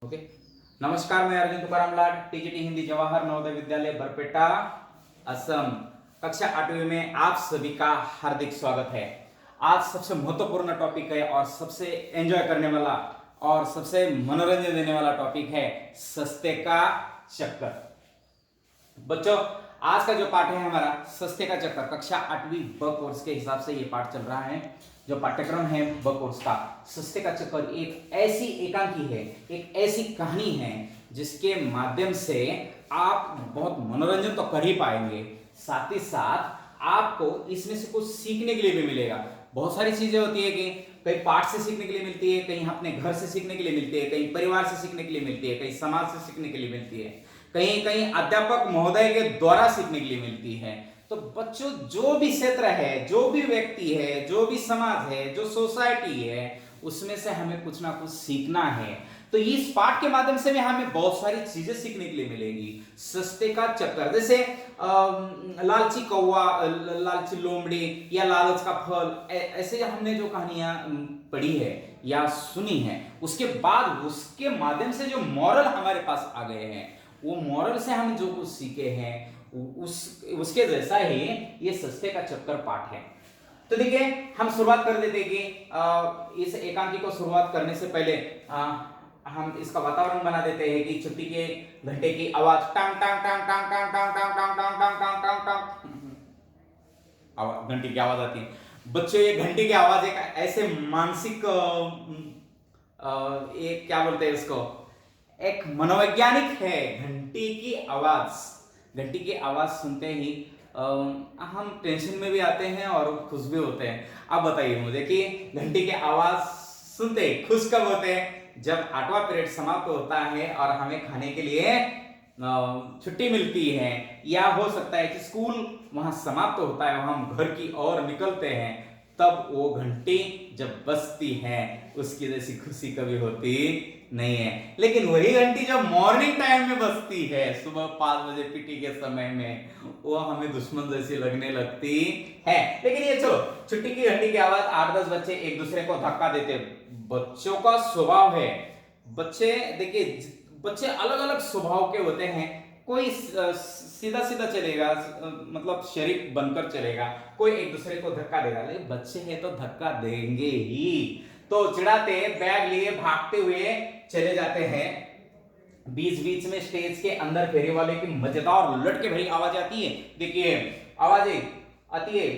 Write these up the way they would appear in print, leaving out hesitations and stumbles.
Okay. नमस्कार, मैं अर्जुन तुकाराम लाड, TGT Hindi Jawahar Navodaya Vidyalaya Barpeta Assam, कक्षा 8वीं में आप सभी का हार्दिक स्वागत है। आज सबसे महत्वपूर्ण टॉपिक है और सबसे एंजॉय करने वाला और सबसे मनोरंजन देने वाला टॉपिक है सस्ते का चक्कर। बच्चों, आज का जो पाठ है हमारा सस्ते का चक्कर, कक्षा 8वीं ब कोर्स के हिसाब से ये पाठ चल रहा है। जो पाठ्यक्रम है ब कोर्स का सस्ते का चक्कर एक ऐसी एकांकी है, एक ऐसी कहानी है जिसके माध्यम से आप बहुत मनोरंजन तो कर ही पाएंगे, साथ ही साथ आपको इसमें से कुछ सीखने के लिए भी मिलेगा। बहुत सारी चीजें होती है कि कहीं पाठ से सीखने के लिए मिलती है, कहीं अपने घर से सीखने के लिए मिलती है, कहीं परिवार से सीखने के लिए मिलती है, कहीं समाज से सीखने के लिए मिलती है, कहीं कहीं अध्यापक महोदय के द्वारा सीखने के लिए मिलती है। तो बच्चों, जो भी क्षेत्र है, जो भी व्यक्ति है, जो भी समाज है, जो सोसाइटी है, उसमें से हमें कुछ ना कुछ सीखना है। तो इस पाठ के माध्यम से भी हमें बहुत सारी चीजें सीखने के लिए मिलेंगी। सस्ते का चक्कर, जैसे लालची कौवा, लालची लोमड़ी या लालच का फल, ऐसे हमने जो कहानियां पढ़ी है या सुनी है, उसके बाद उसके माध्यम से जो मॉरल हमारे पास आ गए हैं, वो मॉरल से हम जो कुछ सीखे हैं उसके जैसा ही ये सस्ते का चक्कर पाठ है। तो देखिए, हम शुरुआत कर देते हैं कि इस एकांकी को शुरुआत करने से पहले हम इसका वातावरण बना देते हैं कि छुट्टी के घंटे की आवाज टांग टांग टांग टांग टांग टांग टांग टांग टांग टांग टांग टांग टांग, घंटी की आवाज आती है। बच्चों, ये घंटी की आवाज एक ऐसे मानसिक एक क्या बोलते हैं इसको, एक मनोवैज्ञानिक है। घंटी की आवाज, घंटी की आवाज सुनते ही हम टेंशन में भी आते हैं और खुश भी होते हैं। आप बताइए मुझे कि घंटी की आवाज सुनते ही खुश कब होते हैं? जब 8वां पीरियड समाप्त होता है और हमें खाने के लिए छुट्टी मिलती है, या हो सकता है कि स्कूल वहां समाप्त होता है, हम घर की ओर निकलते हैं, तब वो घंटी जब बजती है, उसकी जैसी खुशी कभी होती नहीं है। लेकिन वही घंटी जब मॉर्निंग टाइम में बजती है, सुबह 5 बजे पीटी के समय में, वो हमें दुश्मन जैसी लगने लगती है। लेकिन ये चलो, छुट्टी की घंटी की आवाज, 8-10 बच्चे एक दूसरे को धक्का देते, बच्चों का स्वभाव है। बच्चे देखिए, बच्चे अलग अलग स्वभाव के होते हैं। कोई सीधा सीधा चलेगा, मतलब शरीफ बनकर चलेगा, कोई एक दूसरे को धक्का देगा। लेकिन बच्चे हैं तो धक्का देंगे ही। तो चिढ़ाते, बैग लिए भागते हुए चले जाते हैं। बीच बीच में स्टेज के अंदर फेरी वाले की मजेदार लटके भरी आवाज आती है। देखिए, आवाजें आती है,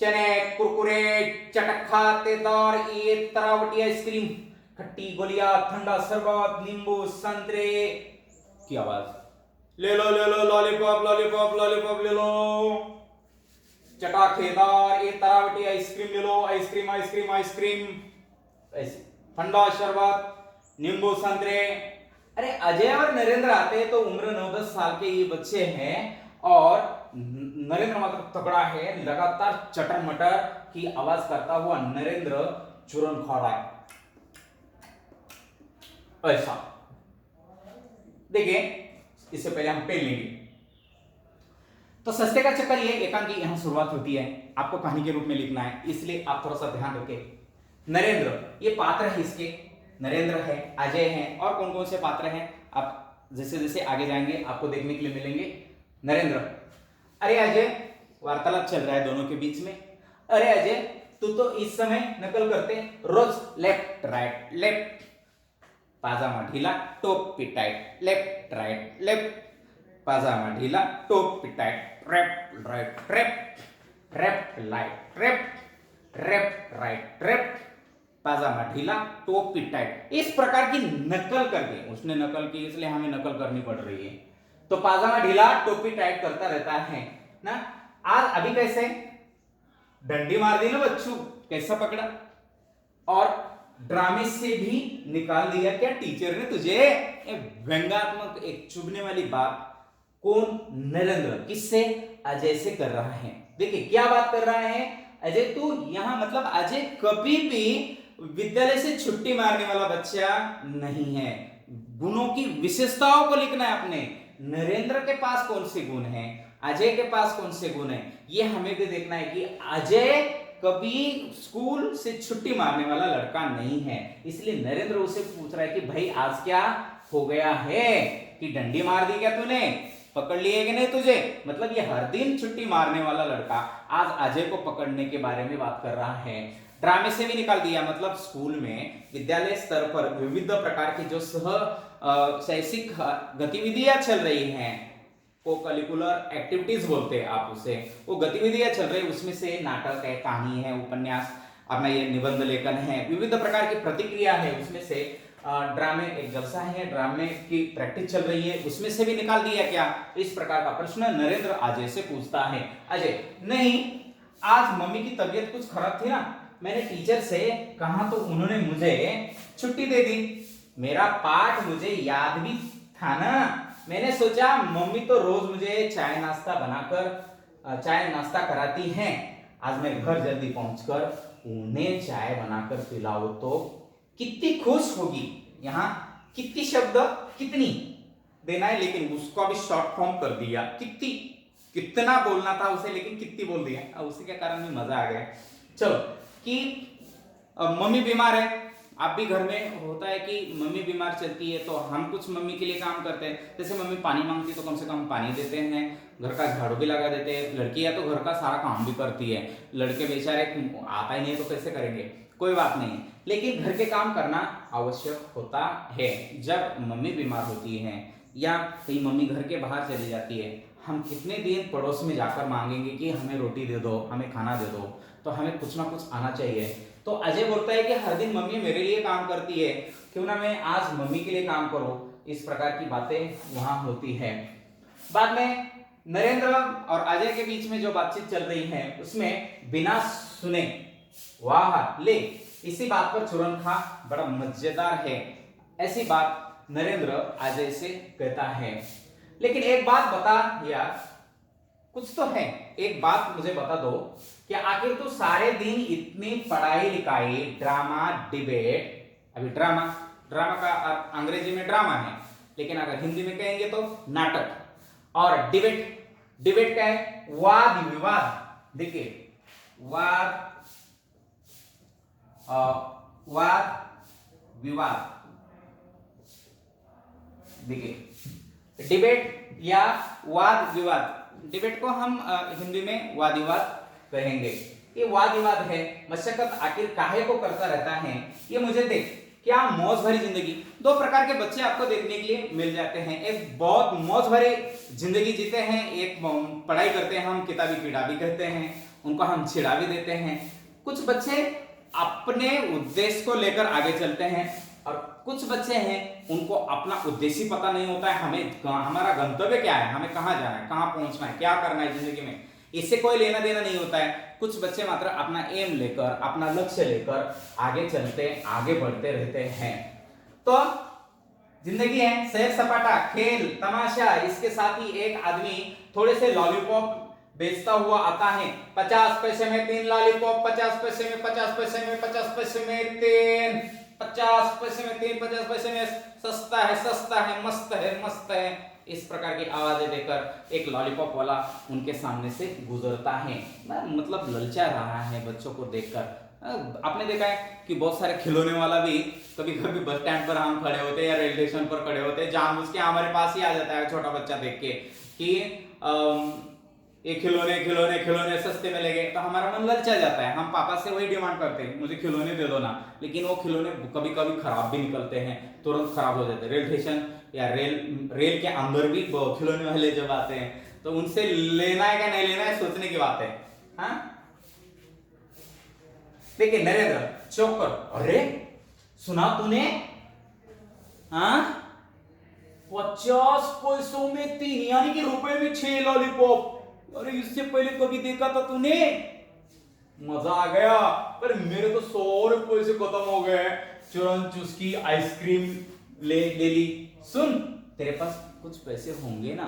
चने कुरकुरे चटक खातेदार, ये तरावटी आइसक्रीम, खट्टी गोलियां, ठंडा शरबत, नींबू संतरे की आवाज, ले लो लॉलीपॉप लॉलीपॉप लॉलीपॉप ले लो, चटाखेदार ये तरावटी आइसक्रीम ले लो, आइसक्रीम आइसक्रीम आइसक्रीम, ठंडा शरबत, नींबू संतरे। अरे अजय और नरेंद्र आते तो उम्र 9-10 साल के ये बच्चे हैं, और नरेंद्र मतलब तगड़ा है, लगातार चटर मटर की आवाज करता हुआ नरेंद्र चूरन खा रहा है, ऐसा। देखिए, इससे पहले हम पेन लेंगे। तो सस्ते का चक्कर, ये एकांकी यहां शुरुआत होती है। आपको कहानी के रूप में लिखना है, इसलिए आप थोड़ा सा ध्यान रखें। नरेंद्र ये पात्र है, इसके नरेंद्र है, अजय है, और कौन कौन से पात्र हैं आप जैसे जैसे आगे जाएंगे आपको देखने के लिए मिलेंगे। नरेंद्र, अरे अजय, वार्तालाप चल रहा है दोनों के बीच में। अरे अजय, तू तो इस समय नकल करते रोज, लेफ्ट राइट लेफ्ट, पाजामा ढीला टोपी टाइट, लेफ्ट राइट लेफ्ट, पाजामा ढीला टोपी tight, left right left, left right left, left right left, पाजामा ढीला टोपी टाइट। इस प्रकार की नकल करके, उसने नकल की इसलिए हमें नकल करनी पड़ रही है। तो पाजामा ढीला टोपी टाइट करता रहता है ना। आज अभी कैसे डंडी मार दी ना बच्चू, कैसा पकड़ा, और ड्रामे से भी निकाल दिया क्या टीचर ने तुझे। व्यंग्यात्मक एक चुभने वाली बात कौन, नरेंद्र किससे, अजय से कर रहा है। देखिए क्या बात कर रहा है अजय, तू यहां मतलब अजय कभी भी विद्यालय से छुट्टी मारने वाला बच्चा नहीं है। गुणों की विशेषताओं को लिखना है अपने। नरेंद्र के पास कौन से गुण हैं, अजय के पास कौन से गुण हैं, ये हमें भी देखना है कि अजय कभी स्कूल से छुट्टी मारने वाला लड़का नहीं है। इसलिए नरेंद्र उसे पूछ रहा है कि भाई आज क्या हो गया है कि डंडी मार दी क्या तूने, पकड़ लिए कि नहीं तुझे। मतलब ये हर दिन छुट्टी मारने वाला लड़का आज अजय को पकड़ने के बारे में बात कर रहा है। ड्रामे से भी निकाल दिया, मतलब स्कूल में विद्यालय स्तर पर विविध प्रकार की जो शैक्षिक गतिविधियां चल रही हैं, को करिकुलर एक्टिविटीज बोलते हैं आप उसे, वो गतिविधियां चल रही, उसमें से नाटक है, कहानी है, उपन्यास, अपना ये निबंध लेखन है, विविध प्रकार की प्रतिक्रिया है, उसमें से ड्रामे एक जलसा है, ड्रामे की प्रैक्टिस चल रही है, उसमें से भी निकाल दिया क्या। इस प्रकार का प्रश्न नरेंद्र अजय से पूछता है। अजय, नहीं आज मम्मी की तबीयत कुछ खराब थी ना, मैंने टीचर से कहा तो उन्होंने मुझे छुट्टी दे दी। मेरा पाठ मुझे याद भी था ना, मैंने सोचा मम्मी तो रोज मुझे चाय नाश्ता कराती हैं, आज मैं घर जल्दी पहुंचकर उन्हें चाय बनाकर पिलाओ तो कितनी खुश होगी। यहाँ कितनी शब्द कितनी देना है, लेकिन उसको भी शॉर्ट फॉर्म कर दिया। कितना बोलना था उसे, लेकिन कितनी बोल दिया, उसी के कारण भी मजा आ गया। चलो कि मम्मी बीमार है, आप भी घर में होता है कि मम्मी बीमार चलती है तो हम कुछ मम्मी के लिए काम करते हैं। जैसे मम्मी पानी मांगती है तो कम से कम पानी देते हैं, घर का झाड़ू भी लगा देते हैं। लड़कियां तो घर का सारा काम भी करती है, लड़के बेचारे आता ही नहीं तो कैसे करेंगे, कोई बात नहीं, लेकिन घर के काम करना आवश्यक होता है। जब मम्मी बीमार होती है या कहीं मम्मी घर के बाहर चली जाती है, हम कितने दिन पड़ोस में जाकर मांगेंगे कि हमें रोटी दे दो, हमें खाना दे दो, तो हमें कुछ ना कुछ आना चाहिए। तो अजय बोलता है कि हर दिन मम्मी मेरे लिए काम करती है, क्यों ना मैं आज मम्मी के लिए काम करूं। इस प्रकार की बातें वहां होती है। बाद में नरेंद्र और अजय के बीच में जो बातचीत चल रही है उसमें बिना सुने वाह ले, इसी बात पर तुरंत खा बड़ा मजेदार है, ऐसी बात नरेंद्र अजय से कहता है। लेकिन एक बात बता यार, कुछ तो है, एक बात मुझे बता दो कि आखिर तू सारे दिन इतनी पढ़ाई लिखाई, ड्रामा डिबेट, अभी ड्रामा का अंग्रेजी में ड्रामा है, लेकिन अगर हिंदी में कहेंगे तो नाटक, और डिबेट क्या है, वाद विवाद। देखिए वाद विवाद, देखिए डिबेट या वाद विवाद, डिबेट को हम हिंदी में वाद विवाद कहेंगे। ये वाद विवाद है, मशक्कत आखिर काहे को करता रहता है, ये मुझे देख क्या मौज भरी जिंदगी। दो प्रकार के बच्चे आपको देखने के लिए मिल जाते हैं, एक बहुत मौज भरी जिंदगी जीते हैं, एक पढ़ाई करते हैं, हम किताबी कीड़ा भी कहते हैं, उनको हम छिड़ा भी देते हैं। कुछ बच्चे अपने उद्देश्य को लेकर आगे चलते हैं, और कुछ बच्चे हैं उनको अपना उद्देश्य पता नहीं होता है, हमारा गंतव्य क्या है, हमें कहाँ जाना है, कहाँ पहुंचना है, क्या करना है जिंदगी में, इससे कोई लेना देना नहीं होता है। कुछ बच्चे मात्र अपना एम लेकर, अपना लक्ष्य लेकर आगे बढ़ते रहते हैं। तो जिंदगी है सैर सपाटा, खेल तमाशा, इसके साथ ही एक आदमी थोड़े से लॉलीपॉप बेचता हुआ आता है, 50 पैसे में 3 लॉलीपॉप, 50 पैसे में 50 पैसे में 50 पैसे में 3, 50 पैसे में 3, 50 पैसे में, सस्ता है, मस्त है। इस प्रकार की आवाजें देकर एक लॉलीपॉप वाला उनके सामने से गुजरता है, मतलब ललचा रहा है बच्चों को देखकर। आपने देखा है कि बहुत सारे खिलौने वाला भी कभी कभी बस स्टैंड पर हम खड़े होते हैं या रेलवे स्टेशन पर खड़े होते हैं, जानबूझ के हमारे पास ही आ जाता है छोटा बच्चा देख के कि ये खिलौने सस्ते मिलेंगे, तो हमारा मन ललचा जाता है, हम पापा से वही डिमांड करते हैं, मुझे खिलौने दे दो ना। लेकिन वो खिलौने कभी कभी खराब भी निकलते हैं, तुरंत खराब हो जाते हैं। रेल स्टेशन या रेल के अंदर भी खिलौने वाले जब आते हैं तो उनसे लेना है क्या नहीं लेना है सोचने की बात है। हाँ देखिए नरेंद्र चौक कर, अरे सुना तूने, हाँ 50 पैसों में 3 यानी कि रुपए में 6 लॉलीपॉप, अरे इससे पहले कभी देखा था तूने, मजा आ गया। पर मेरे तो 100 रुपए से खत्म हो गए, चुरन चुस्की आइसक्रीम ले ली। सुन तेरे पास कुछ पैसे होंगे ना,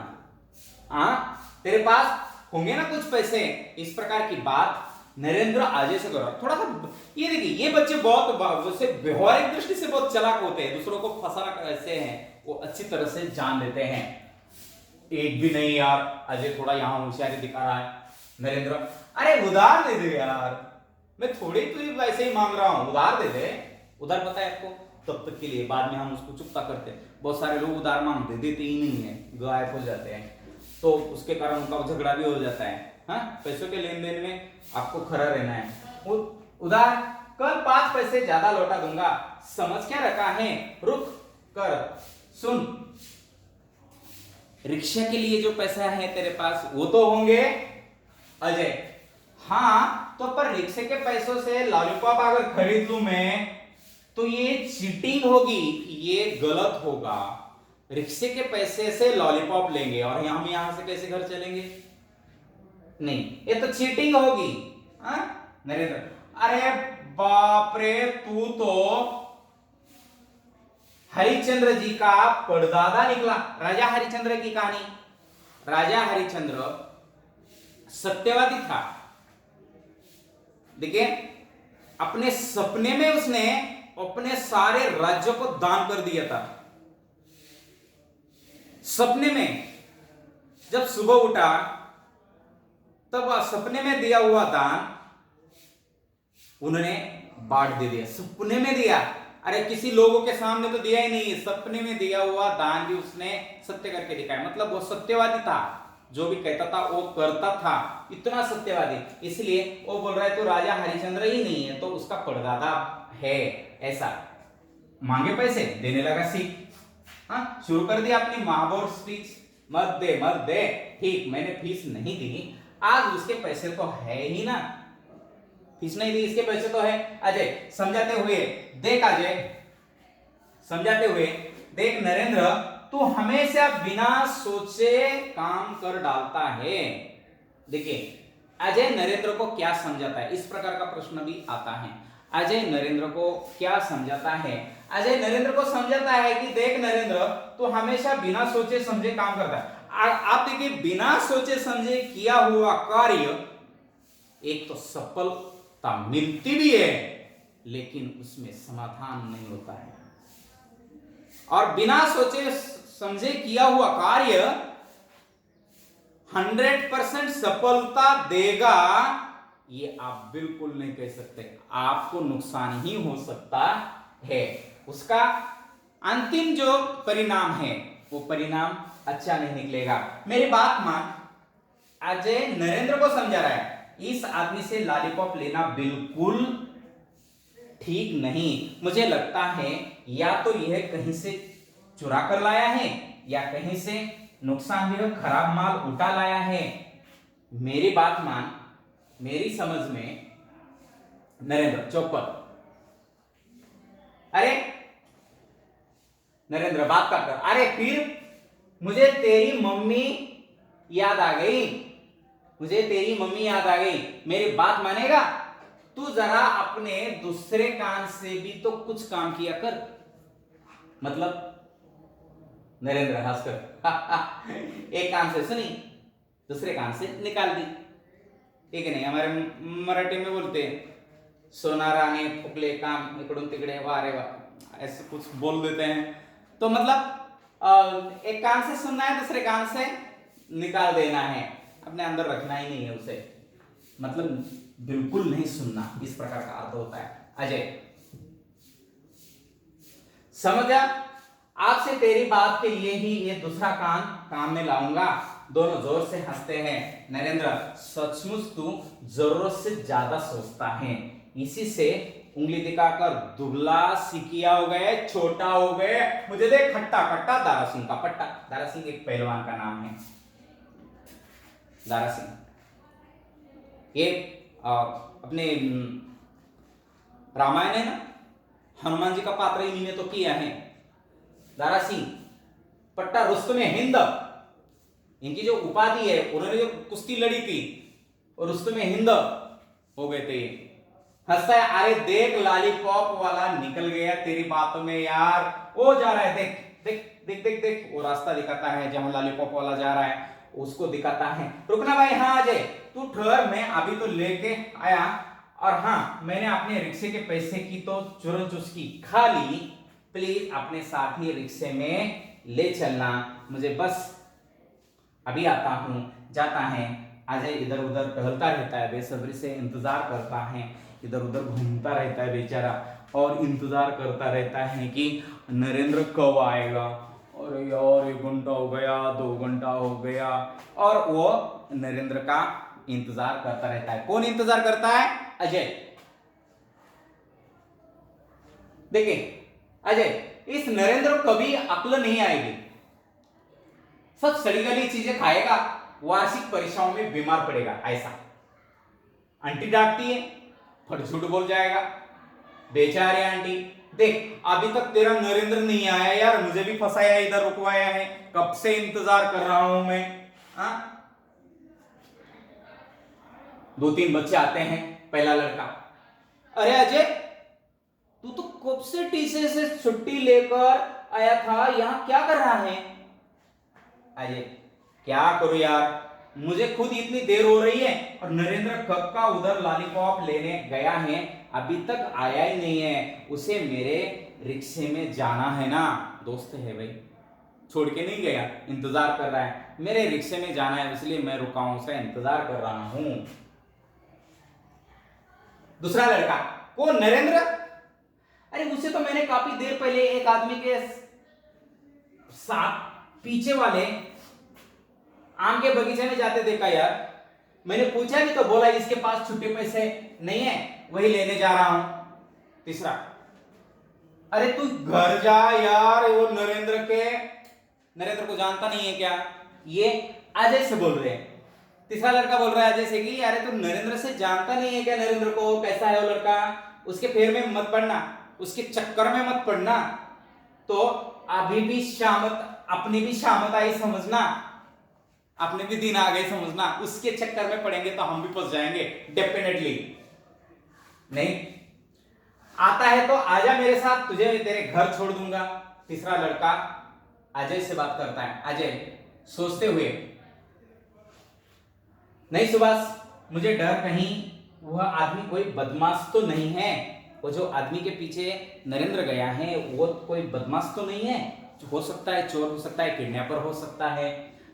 तेरे पास होंगे ना कुछ पैसे। इस प्रकार की बात नरेंद्र अजय से करो। थोड़ा सा ये देखिए, ये बच्चे बहुत व्यवहारिक दृष्टि से बहुत चालाक होते हैं, दूसरों को फंसाना कैसे है वो अच्छी तरह से जान लेते हैं। एक भी नहीं यार, अजय थोड़ा यहाँ होशियारी दिखा रहा है। नरेंद्र अरे उधार दे दे यार, मैं थोड़ी तुझे वैसे ही मांग रहा हूं, उधार दे दे। उधार पता है आपको तब तक के लिए, बाद में हम उसको चुकता करते हैं। बहुत सारे लोग उधार मांगते, देते ही नहीं है, गायब हो जाते हैं, तो उसके कारण उनका झगड़ा भी हो जाता है। हाँ, पैसों के लेन देन में आपको खरा रहना है। उधार कल 5 पैसे ज्यादा लौटा दूंगा, समझ क्या रखा है, रुक कर सुन। रिक्शा के लिए जो पैसा है तेरे पास वो तो होंगे अजय। हाँ, तो पर रिक्शे के पैसों से लॉलीपॉप अगर खरीद लूं मैं तो ये चीटिंग होगी, ये गलत होगा। रिक्शे के पैसे से लॉलीपॉप लेंगे और हम यहां से कैसे घर चलेंगे? नहीं, ये तो चीटिंग होगी। नरेंद्र, अरे बाप रे, तू तो हरिश्चंद्र जी का परदादा निकला। राजा हरिश्चंद्र की कहानी, राजा हरिश्चंद्र सत्यवादी था। देखिए, अपने सपने में उसने अपने सारे राज्यों को दान कर दिया था। सपने में जब सुबह उठा तब सपने में दिया हुआ दान उन्होंने बांट दे दिया, सपने में दिया। अरे किसी लोगों के सामने तो दिया ही नहीं, सपने में दिया हुआ दान भी उसने सत्य करके दिखाया। मतलब वो सत्यवादी था, जो भी कहता था वो करता था, इतना सत्यवादी। इसलिए वो बोल रहा है तो राजा हरिश्चंद्र ही नहीं है तो उसका परदादा है। ऐसा मांगे पैसे, देने लगा सीख। हाँ, शुरू कर दिया अपनी महापौर स्पीच, मत दे, ठीक, मैंने फीस नहीं दी, आज उसके पैसे तो है ही ना, फीस नहीं दी, इसके पैसे तो है। अजय समझाते हुए देख, अजय समझाते हुए देख, नरेंद्र तू हमेशा बिना सोचे काम कर डालता है। देखिए, अजय नरेंद्र को क्या समझाता है, इस प्रकार का प्रश्न भी आता है। अजय नरेंद्र को क्या समझाता है? अजय नरेंद्र को समझाता है कि देख नरेंद्र, तू हमेशा बिना सोचे समझे काम करता है। आप देखिए, बिना सोचे समझे किया हुआ कार्य एक तो सफलता मिलती भी है लेकिन उसमें समाधान नहीं होता है, और बिना सोचे समझे किया हुआ कार्य 100% सफलता देगा ये आप बिल्कुल नहीं कह सकते। आपको नुकसान ही हो सकता है, उसका अंतिम जो परिणाम है वो परिणाम अच्छा नहीं निकलेगा। मेरी बात मान, अजय नरेंद्र को समझा रहा है इस आदमी से लॉलीपॉप लेना बिल्कुल ठीक नहीं। मुझे लगता है या तो यह कहीं से चुरा कर लाया है या कहीं से नुकसान भी खराब माल उठा लाया है। मेरी बात मान, मेरी समझ में नरेंद्र चौपट, अरे नरेंद्र बात कर, अरे फिर मुझे तेरी मम्मी याद आ गई, मुझे तेरी मम्मी याद आ गई। मेरी बात मानेगा? तू जरा अपने दूसरे कान से भी तो कुछ काम किया कर। मतलब नरेंद्र हंसकर एक कान से सुनी, दूसरे कान से निकाल दी। ठीक है नहीं, हमारे मराठी में बोलते हैं सोनाराने फुकले काम इकडून तिकडे, वाह रे वाह, ऐसे कुछ बोल देते हैं। तो मतलब एक कान से सुनना है, दूसरे कान से निकाल देना है, अपने अंदर रखना ही नहीं है उसे, मतलब बिल्कुल नहीं सुनना, इस प्रकार का अर्थ होता है। अजय समझा? आपसे तेरी बात के लिए ही ये दूसरा कान काम में लाऊंगा। दोनों जोर से हंसते हैं। नरेंद्र, सचमुच तू जरूरत से ज्यादा सोचता है, इसी से उंगली दिखाकर दुबला सिकिया हो गए, छोटा हो गए। मुझे देख, खट्टा खट्टा दारा सिंह का पट्टा। दारा सिंह एक पहलवान का नाम है, दारा सिंह। ये अपने रामायण है ना, हनुमान जी का पात्र इन्हीं ने तो किया है। दारा सिंह पट्टा, रुस्तुम हिंद इनकी जो उपाधि है, उन्होंने जो कुश्ती लड़ी थी और रुस्तुम हिंद हो गए थे। हंसता है, अरे देख लॉलीपॉप वाला निकल गया तेरी बातों में यार, वो जा रहा है, देख देख देख देख देख, वो रास्ता दिखाता है जहां लॉलीपॉप वाला जा रहा है, उसको दिखाता है। रुकना भाई, हाँ अजय तू ठहर, मैं अभी तो लेके आया। और हाँ, मैंने अपने रिक्शे के पैसे की तो चुरन चुस्की खा ली, प्लीज अपने साथ ही रिक्शे में ले चलना, मुझे बस अभी आता हूं। जाता है। अजय इधर उधर टहलता रहता है, बेसब्री से इंतजार करता है, इधर उधर घूमता रहता है बेचारा। और इंतजार करता रहता है कि नरेंद्र कब आएगा। और यार 1 घंटा हो गया, 2 घंटा हो गया, और वो नरेंद्र का इंतजार करता रहता है। कौन इंतजार करता है? अजय। देखिए अजय, इस नरेंद्र को कभी अक्ल नहीं आएगी, सब सड़ी गली चीजें खाएगा, वार्षिक परीक्षाओं में बीमार पड़ेगा। ऐसा आंटी डांटती है, फट झूठ बोल जाएगा। बेचारे आंटी, देख अभी तक तेरा नरेंद्र नहीं आया यार, मुझे भी फंसाया, इधर रुकवाया है, कब से इंतजार कर रहा हूं मैं। 2-3 बच्चे आते हैं। पहला लड़का, अरे अजय तू तो कब से टीचर से छुट्टी लेकर आया था, यहां क्या कर रहा है? अजय, क्या करूं यार, मुझे खुद इतनी देर हो रही है, और नरेंद्र कब का उधर लॉलीपॉप लेने गया है, अभी तक आया ही नहीं है। उसे मेरे रिक्शे में जाना है ना, दोस्त है भाई, छोड़ के नहीं गया, इंतजार कर रहा है, मेरे रिक्शे में जाना है, इसलिए मैं रुका हूं, उसे इंतजार कर रहा हूं। दूसरा लड़का, कौन? नरेंद्र? अरे उसे तो मैंने काफी देर पहले एक आदमी के साथ पीछे वाले आम के बगीचे में जाते देखा यार, मैंने पूछा भी तो बोला इसके पास छुट्टी पैसे नहीं है, वही लेने जा रहा हूं। तीसरा, अरे तू घर जा यार, वो नरेंद्र को जानता नहीं है क्या? ये अजय से बोल रहे हैं। तीसरा लड़का बोल रहा है अजय से कि अरे तू नरेंद्र से जानता नहीं है क्या, नरेंद्र को कैसा है वो लड़का, उसके फेर में मत पड़ना, उसके चक्कर में मत पड़ना, तो अभी भी अपनी भी शामत आई समझना, अपने भी दिन आ गए समझना, उसके चक्कर में पड़ेंगे तो हम भी फंस जाएंगे डेफिनेटली। नहीं आता है तो आजा मेरे साथ, तुझे तेरे घर छोड़ दूंगा। तीसरा लड़का अजय से बात करता है। अजय सोचते हुए, नहीं सुभाष, मुझे डर कहीं वह आदमी कोई बदमाश तो नहीं है, वो जो आदमी के पीछे नरेंद्र गया है वो कोई बदमाश तो नहीं है, हो सकता है चोर हो सकता है, किडनैपर हो सकता है।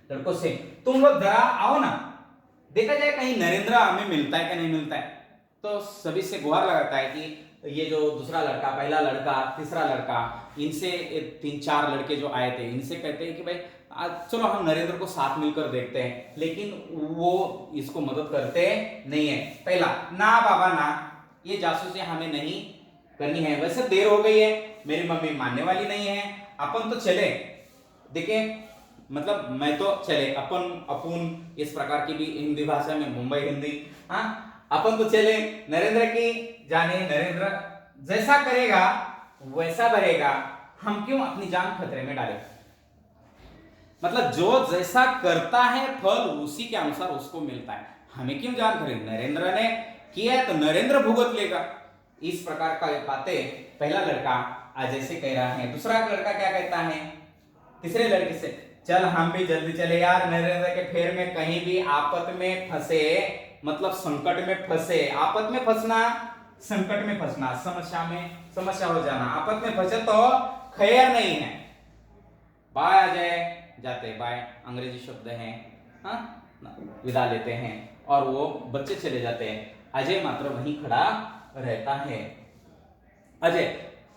लड़कों से, तुम लोग जरा आओ ना, देखा जाए कहीं नरेंद्र हमें मिलता है कि नहीं मिलता है। तो सभी से गुहार लगाता है कि ये जो दूसरा लड़का, पहला लड़का, तीसरा लड़का, इनसे 3-4 लड़के जो आए थे, इनसे कहते हैं कि भाई चलो हम नरेंद्र को साथ मिलकर देखते हैं, लेकिन वो इसको मदद करते नहीं है। पहला, ना बाबा ना, ये जासूसी हमें नहीं करनी है, वैसे देर हो गई है, मेरी मम्मी मानने वाली नहीं है, अपन तो चले। देखिए मतलब मैं तो चले, अपन इस प्रकार की भी हिंदी भाषा में मुंबई हिंदी, अपन तो चले, नरेंद्र की जाने, नरेंद्र जैसा करेगा वैसा भरेगा, हम क्यों अपनी जान खतरे में डालें। मतलब जो जैसा करता है फल उसी के अनुसार उसको मिलता है, हमें क्यों जान खरीद, नरेंद्र ने किया है तो नरेंद्र भुगत लेगा। इस प्रकार का बातें पहला लड़का अजय से कह रहा है। दूसरा लड़का क्या कहता है तीसरे लड़के से, चल हम भी जल्दी चले यार, नरेंद्र के फेर में कहीं भी आपत में फंसे, मतलब संकट में फंसे, आपत में फंसना, संकट में फंसना, समस्या हो जाना, आपत में फंसे तो खैर नहीं है। बाय अजय, जाते बाय अंग्रेजी शब्द है, विदा लेते हैं और वो बच्चे चले जाते हैं। अजय मात्र वहीं खड़ा रहता है। अजय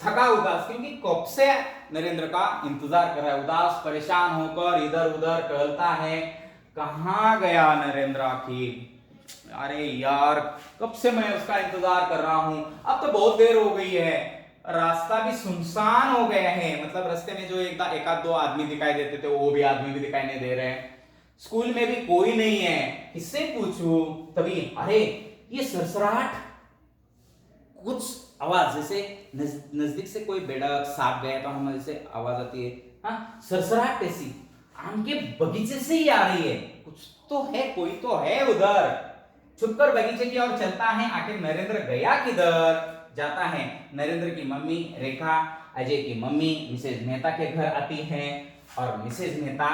थका उदास, क्योंकि कब से नरेंद्र का इंतजार कर रहा है, उदास परेशान होकर इधर उधर टहलता है, कहां गया नरेंद्र आखिर, अरे यार कब से मैं उसका इंतजार कर रहा हूं, अब तो बहुत देर हो गई है, रास्ता भी सुनसान हो गया है, मतलब रास्ते में जो एक आध 2 आदमी दिखाई देते थे वो भी आदमी भी दिखाई नहीं दे रहे हैं, स्कूल में भी कोई नहीं है, किससे पूछूं। तभी अरे ये सरसराहट, कुछ आवाज, जैसे नजदीक से कोई बेडक सांप गया तो हमें जैसे आवाज आती है, सरसराहट ऐसी आम के बगीचे से ही आ रही है, कुछ तो है, कोई तो है उधर। छुपकर बगीचे की ओर चलता है, आखिर नरेंद्र गया किधर, जाता है। नरेंद्र की मम्मी रेखा अजय की मम्मी मिसेज मेहता के घर आती है, और मिसेज मेहता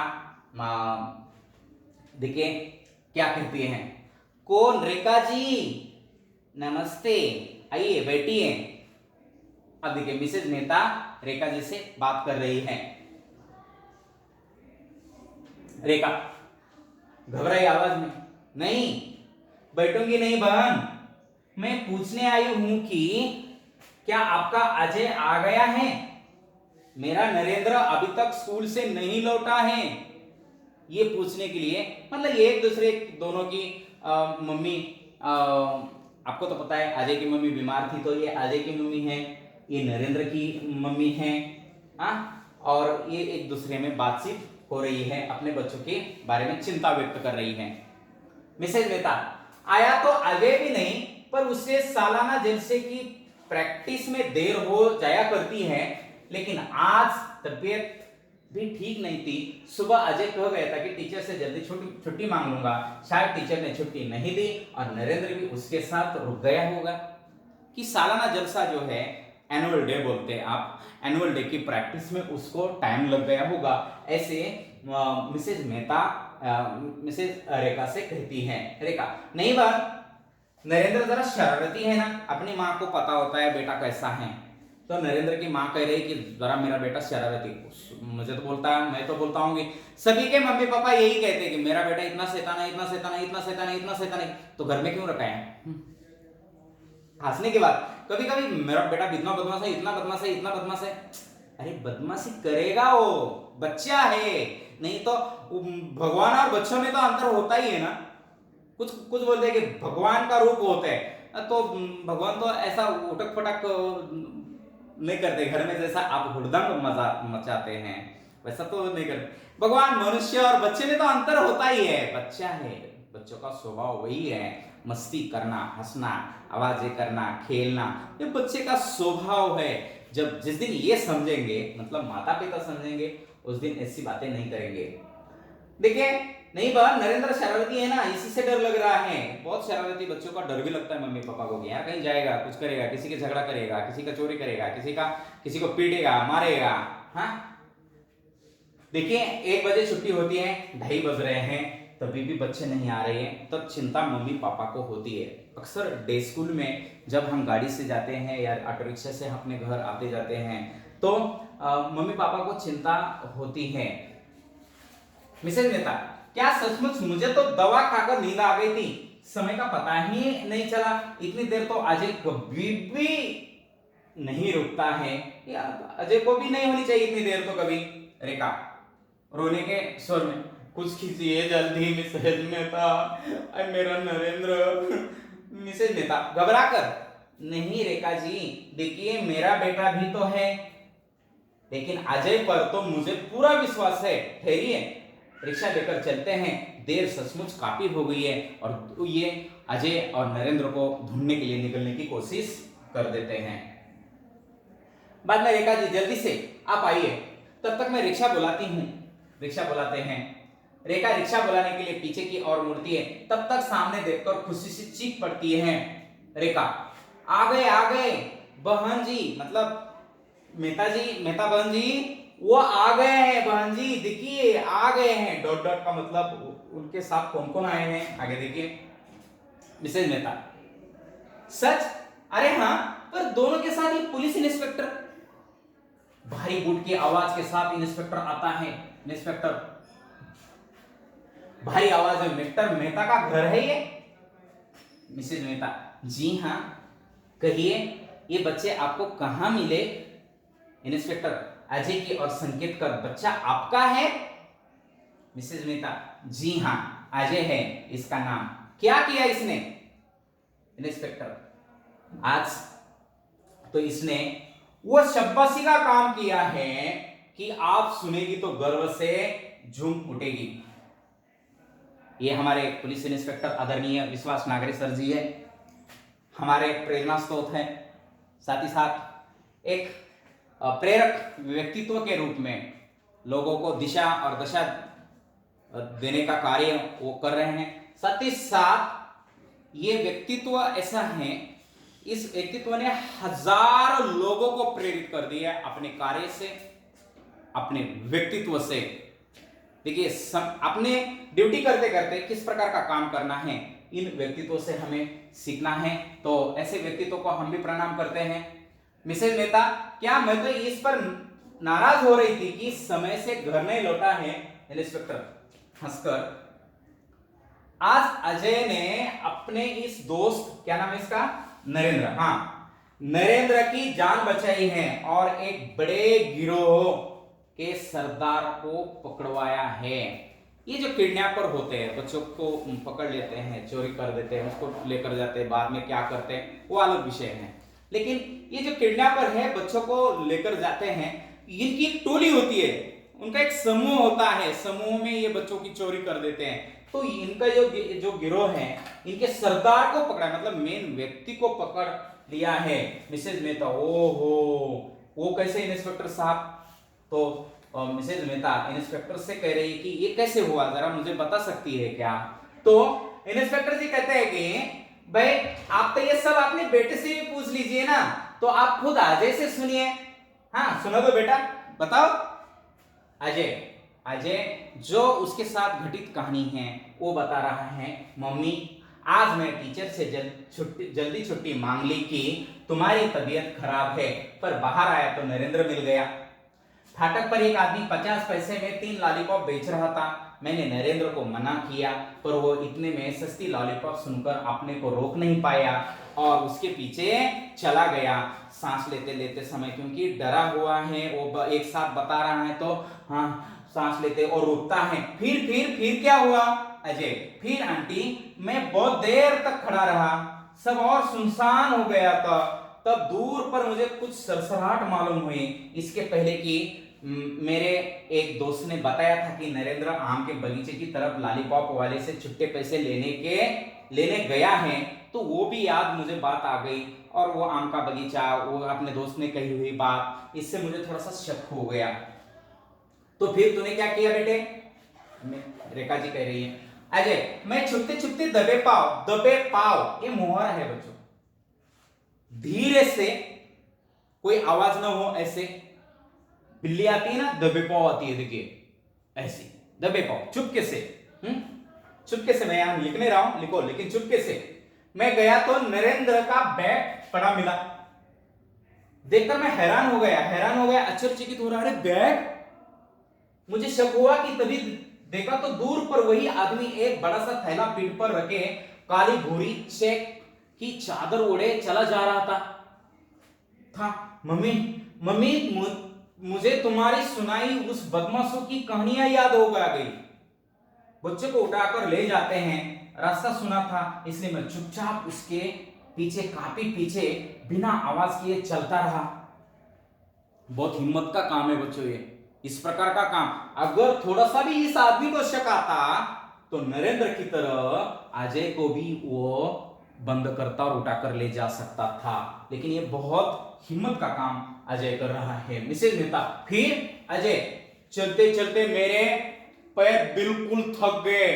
देखिए क्या कहती हैं, कौन? रेखा जी नमस्ते, आइए बैठिए। अब देखिए मिसेज मेहता रेखा जी से बात कर रही है। रेखा घबराई आवाज में, नहीं बैठूंगी नहीं बहन, मैं पूछने आई हूं कि क्या आपका अजय आ गया है? मेरा नरेंद्र अभी तक स्कूल से नहीं लौटा है। ये पूछने के लिए, मतलब ये एक दूसरे दोनों की मम्मी, आपको तो पता है अजय की मम्मी बीमार थी, तो ये अजय की मम्मी है, ये नरेंद्र की मम्मी है, और ये एक दूसरे में बातचीत हो रही है, अपने बच्चों के बारे में चिंता व्यक्त कर रही है। मिसेज मेहता आया तो अजय भी नहीं, पर उससे सालाना जलसे की प्रैक्टिस में देर हो जाया करती है, लेकिन आज तबीयत भी ठीक नहीं थी। सुबह अजय कह गया था कि टीचर से जल्दी छुट्टी मांग लूंगा, शायद टीचर ने छुट्टी नहीं दी और नरेंद्र भी उसके साथ रुक गया होगा। कि सालाना जलसा जो है, एनुअल डे बोलते हैं आप, एनुअल डे की प्रैक्टिस में उसको टाइम लग गया होगा, ऐसे मिसेज मेहता मिसेज रेखा से कहती है। रेखा, नहीं बात, नरेंद्र जरा शरारती है ना, अपनी माँ को पता होता है बेटा कैसा है, तो नरेंद्र की माँ कह रही कि जरा मेरा बेटा शरारती, मुझे तो बोलता है, मैं तो बोलता हूँ, सभी के मम्मी पापा यही कहते हैं कि मेरा बेटा इतना शैतान है, इतना शैतान है, इतना शैतान है, इतना शैतान है, तो घर में क्यों रखा है? हंसने की बात, कभी कभी मेरा बेटा इतना बदमाश है, इतना बदमाश है, इतना बदमाश है, अरे बदमाशी करेगा, वो बच्चा है, नहीं तो भगवान और बच्चों में तो अंतर होता ही है ना। कुछ कुछ बोलते हैं कि भगवान का रूप होता है, तो भगवान तो ऐसा उठक पटक नहीं करते घर में, जैसा आप हुड़दंग मचाते हैं वैसा तो नहीं करते। भगवान, मनुष्य और बच्चे में तो अंतर होता ही है, बच्चा है, बच्चों का स्वभाव वही है, मस्ती करना, हंसना, आवाजें करना, खेलना, ये बच्चे का स्वभाव है। जब जिस दिन ये समझेंगे, मतलब माता पिता समझेंगे, उस दिन ऐसी बातें नहीं करेंगे। देखिए, नहीं बा, नरेंद्र शरारती है ना, इसी से डर लग रहा है। बहुत शरारती बच्चों का डर भी लगता है मम्मी पापा को, यार कहीं जाएगा, कुछ करेगा, किसी के झगड़ा करेगा, किसी का चोरी करेगा, किसी को पीटेगा, मारेगा। हाँ, देखिए 1 बजे छुट्टी होती है, 2:30 बज रहे हैं, तभी भी बच्चे नहीं आ रहे हैं, तब चिंता मम्मी पापा को होती है। अक्सर डे स्कूल में जब हम गाड़ी से जाते हैं या ऑटो रिक्शा से अपने घर आते जाते हैं, तो मम्मी पापा को चिंता होती है। मिसेज मेहता, क्या सचमुच मुझे तो दवा खाकर नींद आ गई थी, समय का पता ही नहीं चला, इतनी देर तो अजय कभी भी नहीं रुकता है, या अजय को भी नहीं होनी चाहिए इतनी देर तो कभी। रेखा रोने के स्वर में, कुछ कीजिए जल्दी मिसेज मेहता, मेरा नरेंद्र। मिसेज मेहता घबरा कर, नहीं रेखा जी, देखिए मेरा बेटा भी तो है, लेकिन अजय पर तो मुझे पूरा विश्वास है, ठहरिए, रिक्शा लेकर चलते हैं, देर सचमुच काफी हो गई है, और ये अजय और नरेंद्र को ढूंढने के लिए निकलने की कोशिश कर देते हैं। बाद में रेखा जी, जल्दी से आप आइए, तब तक मैं रिक्शा बुलाती हूँ। रिक्शा बुलाते हैं, रेखा रिक्शा बुलाने के लिए पीछे की ओर मुड़ती है, तब तक सामने देखकर खुशी से चीख पड़ती है। रेखा, आ गए बहन जी, मतलब मेहता बहन जी, वो आ गए हैं बहन जी, देखिए आ गए हैं, डॉट डॉट का मतलब उनके साथ कौन कौन आए हैं, आगे देखिए। मिसेज मेहता, सच? अरे हाँ, पर दोनों के साथ ही पुलिस इंस्पेक्टर। भारी बूट की आवाज के साथ इंस्पेक्टर आता है। इंस्पेक्टर भारी आवाज में, मिस्टर मेहता का घर है ये? मिसेज मेहता, जी हाँ, कहिए ये बच्चे आपको कहां मिले? इंस्पेक्टर, अजय की और संकेत का बच्चा आपका है? मिसेज मेहता, जी हाँ, अजय है इसका नाम। क्या किया इसने? इंस्पेक्टर, आज तो इसने वो शाबाशी का काम किया है कि आप सुनेगी तो गर्व से झूम उठेगी। ये हमारे पुलिस इंस्पेक्टर आदरणीय विश्वास नागरे सर जी है, हमारे प्रेरणा स्रोत हैं, साथ ही साथ एक प्रेरक व्यक्तित्व के रूप में लोगों को दिशा और दशा देने का कार्य वो कर रहे हैं। साथ ही साथ ये व्यक्तित्व ऐसा है, इस व्यक्तित्व ने हजारों लोगों को प्रेरित कर दिया अपने कार्य से, अपने व्यक्तित्व से। देखिए, अपने ड्यूटी करते करते किस प्रकार का काम करना है, इन व्यक्तित्वों से हमें सीखना है। तो ऐसे व्यक्तित्व को हम भी प्रणाम करते हैं। मिसेज मेहता, क्या मैं तो इस पर नाराज हो रही थी कि समय से घर नहीं लौटा है? इंस्पेक्टर हंसकर, आज अजय ने अपने इस दोस्त, क्या नाम है इसका, नरेंद्र, हाँ, नरेंद्र की जान बचाई है और एक बड़े गिरोह के सरदार को पकड़वाया है। ये जो किडनैपर होते हैं, बच्चों को पकड़ लेते हैं, चोरी कर देते हैं, उसको लेकर जाते हैं, बाद में क्या करते हैं वो अलग विषय है। लेकिन ये जो किडनैपर है, बच्चों को लेकर जाते हैं, इनकी एक टोली होती है, उनका एक समूह होता है, समूह में ये बच्चों की चोरी कर देते हैं। तो इनका जो गिरोह है, इनके सरदार को पकड़ा, मतलब मेन व्यक्ति को पकड़ लिया है मिसेज मेहता। ओहो, वो कैसे इंस्पेक्टर साहब? तो मिसेज मेहता इंस्पेक्टर से कह रही है कि ये कैसे हुआ, जरा मुझे बता सकती है क्या? तो इंस्पेक्टर जी कहते हैं कि भाई आप तो ये सब अपने बेटे से भी पूछ लीजिए ना, तो आप खुद अजय से सुनिए। हाँ सुनो तो बेटा, बताओ। अजय अजय जो उसके साथ घटित कहानी है वो बता रहा है। मम्मी, आज मैं टीचर से जल्दी छुट्टी मांग ली कि तुम्हारी तबीयत खराब है, पर बाहर आया तो नरेंद्र मिल गया। फाटक पर एक आदमी 50 पैसे में 3 लॉलीपॉप बेच रहा था। मैंने नरेंद्र को मना किया, पर वो इतने में सस्ती लॉलीपॉप सुनकर अपने को रोक नहीं पाया और उसके पीछे चला गया। सांस लेते लेते समय, क्योंकि डरा हुआ है, वो एक साथ बता रहा है तो हाँ सांस लेते और रुकता है। फिर क्या हुआ अजय? फिर आंटी, मैं बहुत देर तक खड़ा रहा, सब और सुनसान हो गया था। तब दूर पर मुझे कुछ सरसराहट मालूम हुई। इसके पहले कि मेरे एक दोस्त ने बताया था कि नरेंद्र आम के बगीचे की तरफ लॉलीपॉप वाले से छुट्टे पैसे लेने गया है, तो वो भी याद मुझे बात आ गई। और वो आम का बगीचा, वो अपने दोस्त ने कही हुई बात, इससे मुझे थोड़ा सा शक हो गया। तो फिर तूने क्या किया बेटे? रेखा जी कह रही है, अजय मैं छुपते छुपते दबे पाव, ये मुहावरा है बच्चों। धीरे से, कोई आवाज ना हो, ऐसे बिल्ली आती है ना, दबे पाव आती है, देखिए ऐसी दबे पाव, चुपके से। चुपके से, मैं यहां लिखने रहा हूं, लिखो, लेकिन चुपके से मैं गया तो नरेंद्र का बैग पड़ा मिला। देखकर मैं हैरान हो गया, आश्चर्यचकित हो रहा, अरे बैग! मुझे शक हुआ कि तभी देखा तो दूर पर वही आदमी एक बड़ा सा थैला पीठ पर रखे काली भूरी चेक की चादर ओढ़े चला जा रहा था। मम्मी, मुझे तुम्हारी सुनाई उस बदमाशों की कहानियां याद हो गई। बच्चे को उठाकर ले जाते हैं, रास्ता सुना था, इसलिए मैं चुपचाप उसके पीछे, काफी पीछे, बिना आवाज किए चलता रहा। बहुत हिम्मत का काम है बच्चों ये, इस प्रकार का काम। अगर थोड़ा सा भी इस आदमी को शक आता तो नरेंद्र की तरह अजय को भी वो बंद करता और उठाकर ले जा सकता था। लेकिन ये बहुत हिम्मत का काम अजय कर रहा है। मिसेज मेहता, फिर अजय, चलते चलते मेरे पैर बिल्कुल थक गए।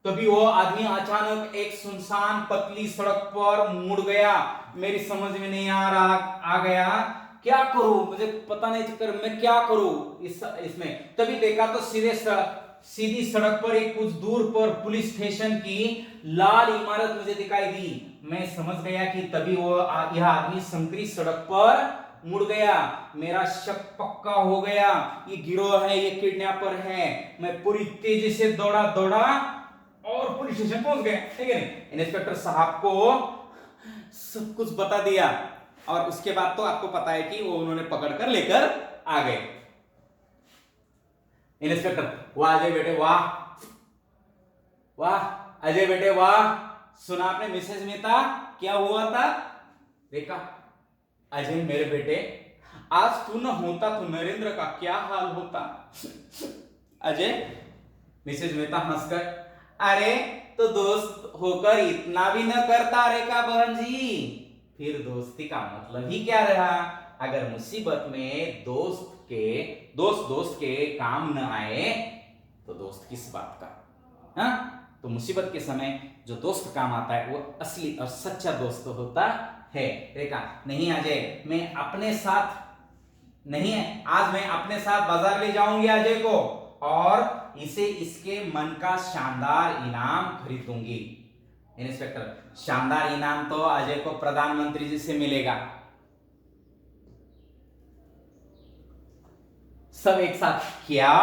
तभी वो आदमी अचानक एक सुनसान पतली सड़क पर मुड़ गया। मेरी समझ में नहीं आ गया क्या करूं, मुझे पता नहीं चल, मैं क्या करूं इसमें। तभी देखा तो सीधी सड़क पर एक कुछ दूर पर पुलिस स्टेशन की लाल इमारत मुझे दिखाई दी। मैं समझ गया कि तभी यह आदमी संकरी सड़क पर मुड़ गया। मेरा शक पक्का हो गया, ये गिरोह है, ये किडनैपर है। मैं पूरी तेजी से दौड़ा और पुलिस स्टेशन पहुंच गए। ठीक है, इंस्पेक्टर साहब को सब कुछ बता दिया और उसके बाद तो आपको पता है कि वो उन्होंने पकड़कर लेकर आ गए। इंस्पेक्टर, वाह अजय बेटे, वाह अजय बेटे, वाह। सुना आपने मिसेज मेहता क्या हुआ था? देखा अजय मेरे बेटे, आज तू न होता तो नरेंद्र का क्या हाल होता। अजय, मिसेज मेहता हंसकर, अरे तो दोस्त होकर इतना भी न करता रेखा बहन जी, फिर दोस्ती का मतलब ही क्या रहा? अगर मुसीबत में दोस्त के काम न आए तो दोस्त किस बात का? हाँ, तो मुसीबत के समय जो दोस्त काम आता है वो असली और सच्चा दोस्त होता है। रेखा, नहीं अजय, मैं अपने साथ नहीं है, आज मैं अपने साथ बाजार ले जाऊंगी अजय को और इसे इसके मन का शानदार इनाम खरीदूंगी। इंस्पेक्टर, शानदार इनाम तो अजय को प्रधानमंत्री जी से मिलेगा। सब एक साथ, क्या?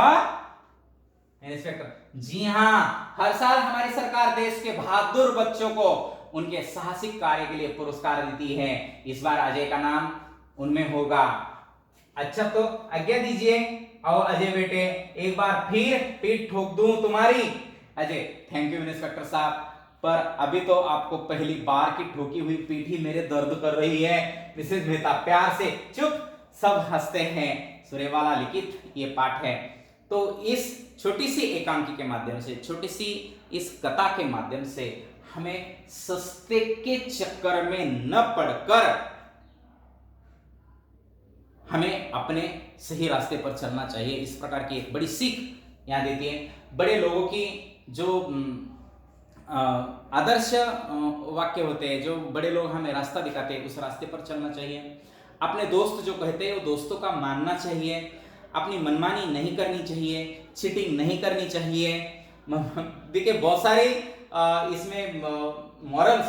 इंस्पेक्टर, जी हां, हर साल हमारी सरकार देश के बहादुर बच्चों को उनके साहसिक कार्य के लिए पुरस्कार देती है। इस बार अजय का नाम उनमें होगा। अच्छा तो आज्ञा दीजिए, आओ अजय बेटे, एक बार फिर पीठ ठोक दूं तुम्हारी। अजय, थैंक यू इंस्पेक्टर साहब, पर अभी तो आपको पहली बार की ठोकी हुई पीठ ही मेरे दर्द कर रही है। मिसेज मेहता प्यार से चुप, सब हंसते हैं। सूर्यवाला लिखित ये पाठ है। तो इस छोटी सी एकांकी के माध्यम से, छोटी सी इस कथा के माध्यम से हमें सस्ते के चक्कर में न पड़कर हमें अपने सही रास्ते पर चलना चाहिए। इस प्रकार की एक बड़ी सीख यहां देती है। बड़े लोगों की जो आदर्श वाक्य होते हैं, जो बड़े लोग हमें रास्ता दिखाते हैं, उस रास्ते पर चलना चाहिए। अपने दोस्त जो कहते हैं वो दोस्तों का मानना चाहिए। अपनी मनमानी नहीं करनी चाहिए, चीटिंग नहीं करनी चाहिए। देखिए बहुत सारे इसमें मॉरल्स,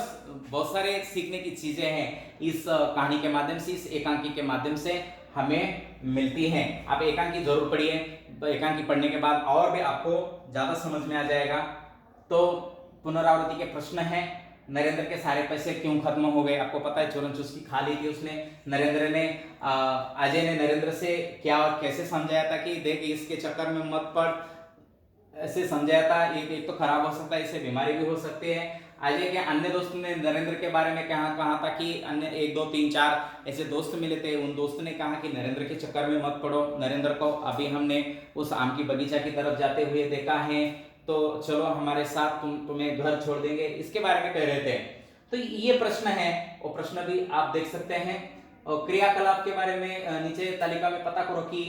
बहुत सारे सीखने की चीजें हैं इस कहानी के माध्यम से, इस एकांकी के माध्यम से हमें मिलती हैं। आप एकांकी जरूर पढ़िए, एकांकी पढ़ने के बाद और भी आपको ज्यादा समझ में आ जाएगा। तो पुनरावृत्ति के प्रश्न है, नरेंद्र के सारे पैसे क्यों खत्म हो गए? आपको पता है, चोरन चुस्की खा ली थी उसने। नरेंद्र ने अजय ने नरेंद्र से क्या कैसे समझाया था कि देख इसके चक्कर में मत पड़, ऐसे समझाया था। एक तो खराब हो सकता है, इससे बीमारी भी हो सकती है। अजय के अन्य दोस्त ने नरेंद्र के बारे में कहा था कि अन्य 1 2 3 4 ऐसे दोस्त मिले थे। उन दोस्त ने कहा कि नरेंद्र के चक्कर में मत पड़ो। नरेंद्र को अभी हमने उस आम की बगीचा की तरफ जाते हुए देखा है, तो चलो हमारे साथ, तुम्हें घर छोड़ देंगे, इसके बारे में कह रहे थे। तो ये प्रश्न है, वो प्रश्न भी आप देख सकते हैं। और क्रियाकलाप के बारे में नीचे तालिका में पता करो कि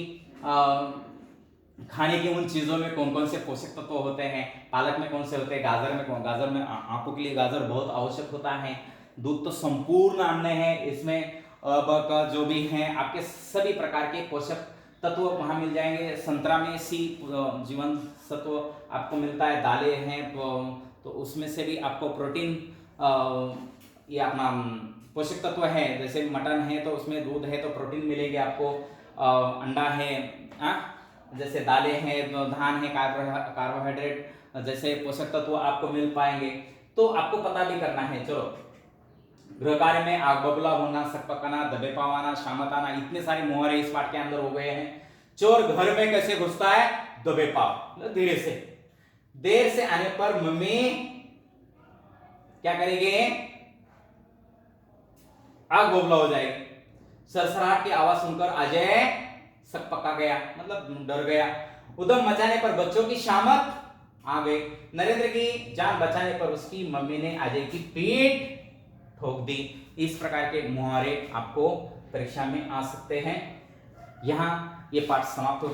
खाने की उन चीजों में कौन कौन से पोषक तत्व होते हैं। पालक में कौन से होते हैं, गाजर में आंखों के लिए गाजर बहुत आवश्यक होता है। दूध तो संपूर्ण अन्न है, इसमें जो भी है आपके सभी प्रकार के पोषक तत्व वहां मिल जाएंगे। संतरा में सी जीवन सत्व आपको मिलता है। दालें हैं तो उसमें से भी आपको प्रोटीन ये अपना पोषक तत्व है। जैसे मटन है तो उसमें दूध है तो प्रोटीन मिलेगी आपको। अंडा है, जैसे दालें हैं, धान है, कार्बोहाइड्रेट जैसे पोषक तत्व आपको मिल पाएंगे। तो आपको पता भी करना है। चलो, गृह कार्य में आग बबूला होना, सक पकाना, दबे पावाना, शामत आना, इतने सारे मुहावरे इस पाठ के अंदर हो गए हैं। चोर घर में कैसे घुसता है? दबे पाव, धीरे से। देर से आने पर मम्मी क्या करेगी? आग बबूला हो जाएगी। सरसराहट की आवाज सुनकर अजय सक पका गया, मतलब डर गया। उधम मचाने पर बच्चों की शामत आ गई। नरेंद्र की जान बचाने पर उसकी मम्मी ने अजय की पीठ ठोक दी। इस प्रकार के मुहावरे आपको परीक्षा में आ सकते हैं। यहां ये पाठ समाप्त हो